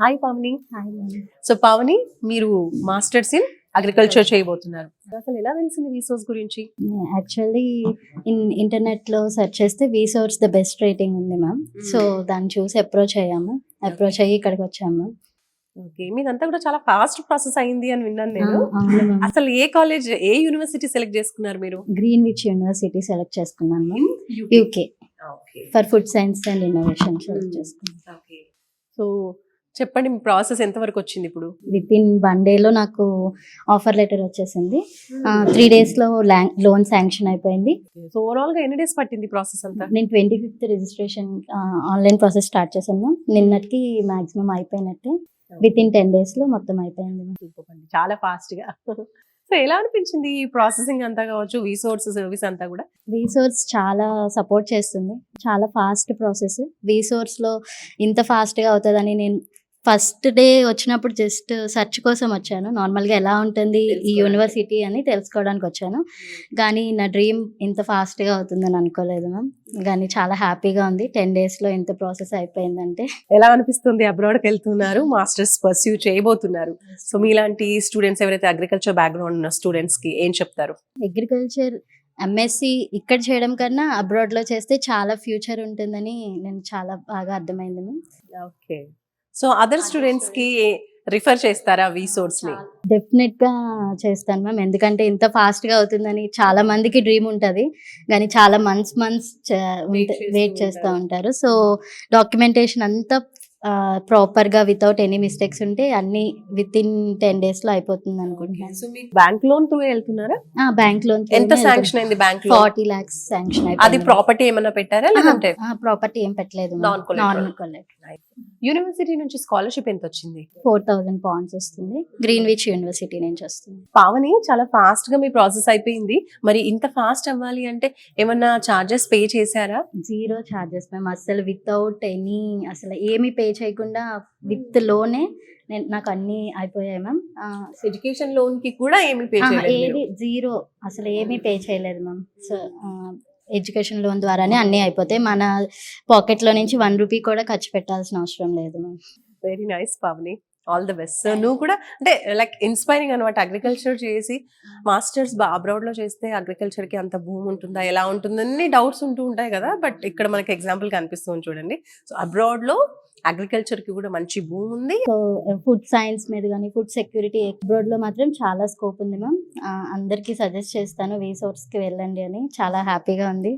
Hi Pavani. Hi ma'am. So Pavani, మీరు masters in agriculture చేయబోతున్నారు. అసలు ఎలా తెలిసింది రీసోర్స్ గురించి? యాక్చువల్లీ ఇంటర్నెట్లో సెర్చ్ చేస్తే వీసోర్స్ ద బెస్ట్ రేటింగ్ ఉంది మ్యామ్. సో దాన్ని చూసి అప్రోచ్ అయ్యి ఇక్కడికి వచ్చాము. ఓకే, మీదంతా కూడా చాలా ఫాస్ట్ ప్రాసెస్ అయింది అని విన్నాను నేను. అవును మ్యామ్. అసలు ఏ కాలేజ్, ఏ యూనివర్సిటీ సెలెక్ట్ చేసుకున్నారు మీరు? గ్రీన్విచ్ యూనివర్సిటీ సెలెక్ట్ చేసుకున్నాను ma'am. UK for food science and innovation select చేసుకున్నాను. ఓకే, సో చెప్పండి, మీ ప్రాసెస్ ఎంత వరకు వచ్చింది ఇప్పుడు? విత్ ఇన్ 1 డేలో నాకు ఆఫర్ లెటర్ వచ్చేసింది. 3 డేస్లో లోన్ శాంక్షన్ అయిపోయింది. సో ఓవరాల్ గా ఎన్ని డేస్ పట్టింది ప్రాసెస్ అంతా? నేను 25th registration online process start చేశాను. నిన్నటికి మాక్సిమం అయిపోయినట్టే. విత్ ఇన్ 10 డేస్లో మొత్తం అయిపోయింది. చాలా ఫాస్ట్ గా. సో ఎలా అనిపించింది ఈ ప్రాసెసింగ్ అంతా కావచ్చు, వీసోర్స్ సర్వీస్ అంతా కూడా? వీసోర్స్ చాలా సపోర్ట్ చేస్తుంది. చాలా ఫాస్ట్ ప్రాసెస్. వీసోర్స్లో ఇంత ఫాస్ట్గా అవుతుందని నేను ఫస్ట్ డే వచ్చినప్పుడు జస్ట్ సెర్చ్ కోసం వచ్చాను. నార్మల్గా ఎలా ఉంటుంది ఈ యూనివర్సిటీ అని తెలుసుకోవడానికి వచ్చాను. కానీ నా డ్రీమ్ ఇంత ఫాస్ట్గా అవుతుందని అనుకోలేదు మ్యామ్. కానీ చాలా హ్యాపీగా ఉంది. 10 డేస్లో ఇంత ప్రాసెస్ అయిపోయిందంటే. ఎలా అనిపిస్తుంది? అబ్రాడ్కి వెళ్తున్నారు, మాస్టర్స్ పర్స్యూ చేయబోతున్నారు. సో మీలాంటి స్టూడెంట్స్ ఎవరైతే అగ్రికల్చర్ బ్యాక్గ్రౌండ్ ఉన్న స్టూడెంట్స్ కి ఏం చెప్తారు? అగ్రికల్చర్ ఎంఎస్సి ఇక్కడ చేయడం కన్నా అబ్రాడ్లో చేస్తే చాలా ఫ్యూచర్ ఉంటుందని నేను చాలా బాగా అర్థమైంది ma'am. Okay, so other students కి రిఫర్ చేస్తారా వీసోర్స్ ని? డెఫినెట్ గా చేస్తాను మ్యామ్. ఎందుకంటే ఇంత ఫాస్ట్ గా అవుతుందని చాలా మందికి డ్రీమ్ ఉంటుంది, కానీ చాలా మంత్స్ వెయిట్ చేస్తూ ఉంటారు. సో డాక్యుమెంటేషన్ అంతా ప్రాపర్ గా వితౌట్ ఎనీ మిస్టేక్స్ ఉంటే అన్ని విత్ ఇన్ 10 days లో అయిపోతుంది అనుకుంటున్నాను. సో మీకు బ్యాంక్ లోన్ త్రూ వెళ్తున్నారా? బ్యాంక్ లోన్ ఎంత శాంక్షన్ అయింది బ్యాంక్ లో? 40 lakhs శాంక్షన్ అది అయిపోయింది. ప్రాపర్టీ ఏమన్నా పెట్టారా లేదంటే ప్రాపర్టీ ఏం పెట్టలేదు. Non non collector. యూనివర్సిటీ నుంచి స్కాలర్షిప్ ఎంత వచ్చింది? 4,000 pounds వస్తుంది. గ్రీన్విచ్ యూనివర్సిటీ నుంచి వస్తుంది. పావని, చాలా ఫాస్ట్ గా మీ ప్రాసెస్ అయిపోయింది. మరి ఇంత ఫాస్ట్ అవ్వాలి అంటే ఏమన్నా చార్జెస్ పే చేశారా? 0 charges మేము అసలు వితౌట్ ఎనీ అసలు ఏమి పే చేయకుండా విత్ లోనే నాకు అన్ని అయిపోయాయి మ్యామ్. ఎడ్యుకేషన్ లోన్ కి కూడా ఏమి పే చేయలేదు? ఏది 0 అసలు ఏమీ పే చేయలేదు మ్యామ్. సో ఎడ్యుకేషన్ లోన్ ద్వారానే అన్నీ అయిపోతాయి. మన పాకెట్లో నుంచి 1 రూపీ కూడా ఖర్చు పెట్టాల్సిన అవసరం లేదు ma'am. Very nice Pavani, all the best. So నువ్వు కూడా అంటే లైక్ ఇన్స్పైరింగ్ అనమాట. అగ్రికల్చర్ చేసి మాస్టర్స్ అబ్రాడ్ లో చేస్తే అగ్రికల్చర్ కి అంత భూమి ఉంటుందా, ఎలా ఉంటుంది, అన్ని డౌట్స్ ఉంటూ ఉంటాయి కదా. బట్ ఇక్కడ మనకి ఎగ్జాంపుల్ కనిపిస్తుంది చూడండి. సో అబ్రాడ్ లో అగ్రికల్చర్ కి కూడా మంచి భూమి ఉంది. సో ఫుడ్ సైన్స్ మీద కానీ ఫుడ్ సెక్యూరిటీ అబ్రాడ్ లో మాత్రం చాలా స్కోప్ ఉంది మ్యామ్. అందరికీ సజెస్ట్ చేస్తాను వీసోర్స్ కి వెళ్ళండి అని. చాలా హ్యాపీగా ఉంది.